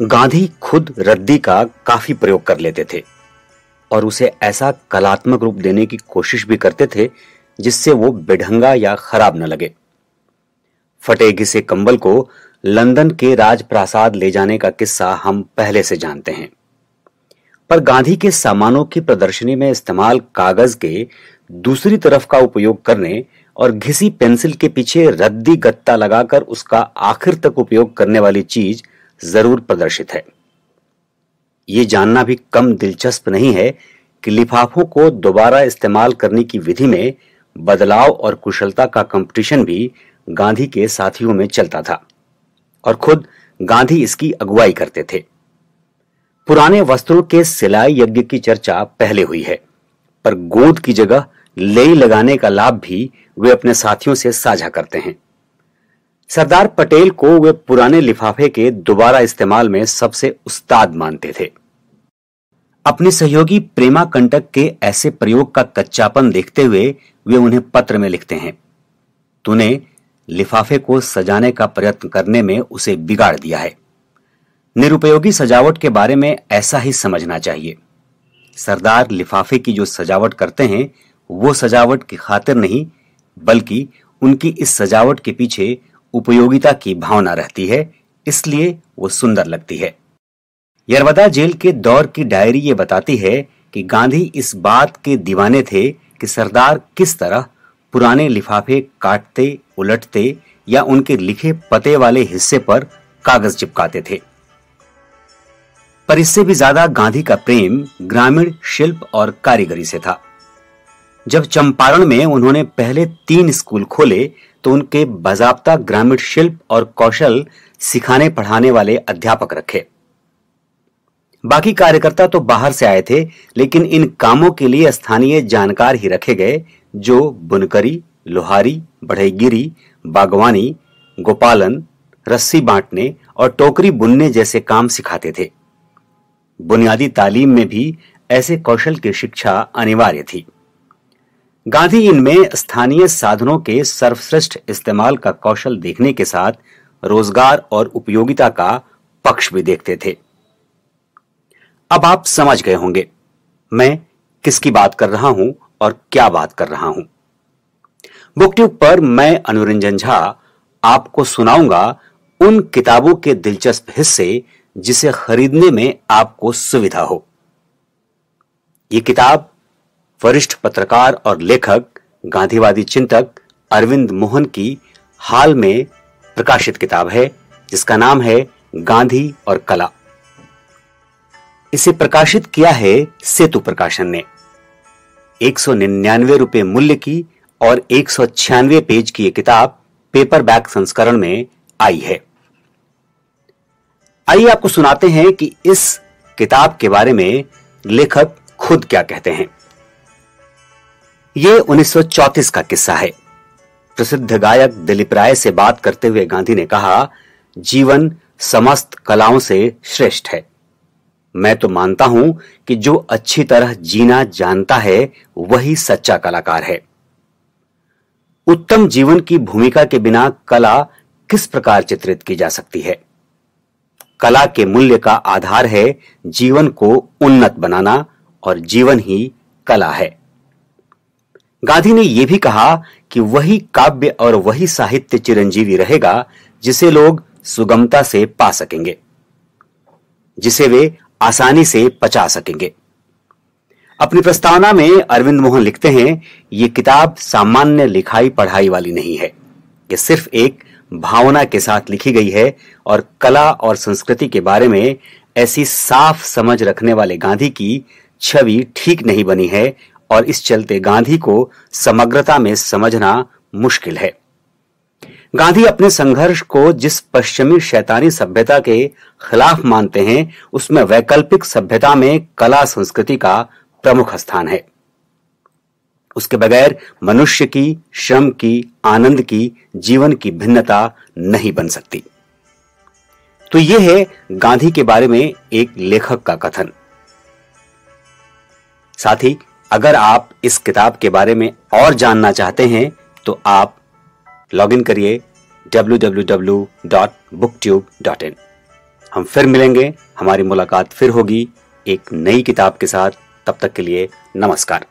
गांधी खुद रद्दी का काफी प्रयोग कर लेते थे और उसे ऐसा कलात्मक रूप देने की कोशिश भी करते थे जिससे वो बेढंगा या खराब न लगे। फटे घिसे कंबल को लंदन के राजप्रासाद ले जाने का किस्सा हम पहले से जानते हैं, पर गांधी के सामानों की प्रदर्शनी में इस्तेमाल कागज के दूसरी तरफ का उपयोग करने और घिसी पेंसिल के पीछे रद्दी गत्ता लगाकर उसका आखिर तक उपयोग करने वाली चीज जरूर प्रदर्शित है। ये जानना भी कम दिलचस्प नहीं है कि लिफाफों को दोबारा इस्तेमाल करने की विधि में बदलाव और कुशलता का कंपटीशन भी गांधी के साथियों में चलता था और खुद गांधी इसकी अगुवाई करते थे। पुराने वस्त्रों के सिलाई यज्ञ की चर्चा पहले हुई है, पर गोंद की जगह लेई लगाने का लाभ भी वे अपने साथियों से साझा करते हैं। सरदार पटेल को वे पुराने लिफाफे के दोबारा इस्तेमाल में सबसे उस्ताद मानते थे। अपनी सहयोगी प्रेमा कंटक के ऐसे प्रयोग का कच्चापन देखते हुए वे उन्हें पत्र में लिखते हैं, तूने लिफाफे को सजाने का प्रयत्न करने में उसे बिगाड़ दिया है। निरुपयोगी सजावट के बारे में ऐसा ही समझना चाहिए। सरदार लिफाफे की जो सजावट करते हैं वो सजावट की खातिर नहीं, बल्कि उनकी इस सजावट के पीछे उपयोगिता की भावना रहती है, इसलिए वो सुंदर लगती है। यरवदा जेल के दौर की डायरी ये बताती है कि गांधी इस बात के दीवाने थे कि सरदार किस तरह पुराने लिफाफे काटते, उलटते या उनके लिखे पते वाले हिस्से पर कागज चिपकाते थे। पर इससे भी ज्यादा गांधी का प्रेम ग्रामीण शिल्प और कारीगरी से था। जब चंपारण में उन्होंने पहले 3 स्कूल खोले तो उनके बाजाब्ता ग्रामीण शिल्प और कौशल सिखाने पढ़ाने वाले अध्यापक रखे। बाकी कार्यकर्ता तो बाहर से आए थे, लेकिन इन कामों के लिए स्थानीय जानकार ही रखे गए जो बुनकरी, लोहारी, बढ़ईगिरी, बागवानी, गोपालन, रस्सी बांटने और टोकरी बुनने जैसे काम सिखाते थे। बुनियादी तालीम में भी ऐसे कौशल की शिक्षा अनिवार्य थी। गांधी इनमें स्थानीय साधनों के सर्वश्रेष्ठ इस्तेमाल का कौशल देखने के साथ रोजगार और उपयोगिता का पक्ष भी देखते थे। अब आप समझ गए होंगे मैं किसकी बात कर रहा हूं और क्या बात कर रहा हूं। बुकट्यूब पर मैं अनुरंजन झा आपको सुनाऊंगा उन किताबों के दिलचस्प हिस्से जिसे खरीदने में आपको सुविधा हो। ये किताब वरिष्ठ पत्रकार और लेखक, गांधीवादी चिंतक अरविंद मोहन की हाल में प्रकाशित किताब है, जिसका नाम है गांधी और कला। इसे प्रकाशित किया है सेतु प्रकाशन ने। 199 रुपए मूल्य की और 196 पेज की यह किताब पेपरबैक संस्करण में आई है। आइए आपको सुनाते हैं कि इस किताब के बारे में लेखक खुद क्या कहते हैं। यह 1934 का किस्सा है। प्रसिद्ध गायक दिलीप राय से बात करते हुए गांधी ने कहा, जीवन समस्त कलाओं से श्रेष्ठ है। मैं तो मानता हूं कि जो अच्छी तरह जीना जानता है वही सच्चा कलाकार है। उत्तम जीवन की भूमिका के बिना कला किस प्रकार चित्रित की जा सकती है। कला के मूल्य का आधार है जीवन को उन्नत बनाना और जीवन ही कला है। गांधी ने यह भी कहा कि वही काव्य और वही साहित्य चिरंजीवी रहेगा जिसे लोग सुगमता से पा सकेंगे, जिसे वे आसानी से पचा सकेंगे। अपनी प्रस्तावना में अरविंद मोहन लिखते हैं, ये किताब सामान्य लिखाई पढ़ाई वाली नहीं है। ये सिर्फ एक भावना के साथ लिखी गई है और कला और संस्कृति के बारे में ऐसी साफ समझ रखने वाले गांधी की छवि ठीक नहीं बनी है और इस चलते गांधी को समग्रता में समझना मुश्किल है। गांधी अपने संघर्ष को जिस पश्चिमी शैतानी सभ्यता के खिलाफ मानते हैं, उसमें वैकल्पिक सभ्यता में कला संस्कृति का प्रमुख स्थान है। उसके बगैर मनुष्य की, श्रम की, आनंद की, जीवन की भिन्नता नहीं बन सकती। तो यह है गांधी के बारे में एक लेखक का कथन। साथ ही अगर आप इस किताब के बारे में और जानना चाहते हैं तो आप लॉगिन करिए www.booktube.in। हम फिर मिलेंगे, हमारी मुलाकात फिर होगी एक नई किताब के साथ। तब तक के लिए नमस्कार।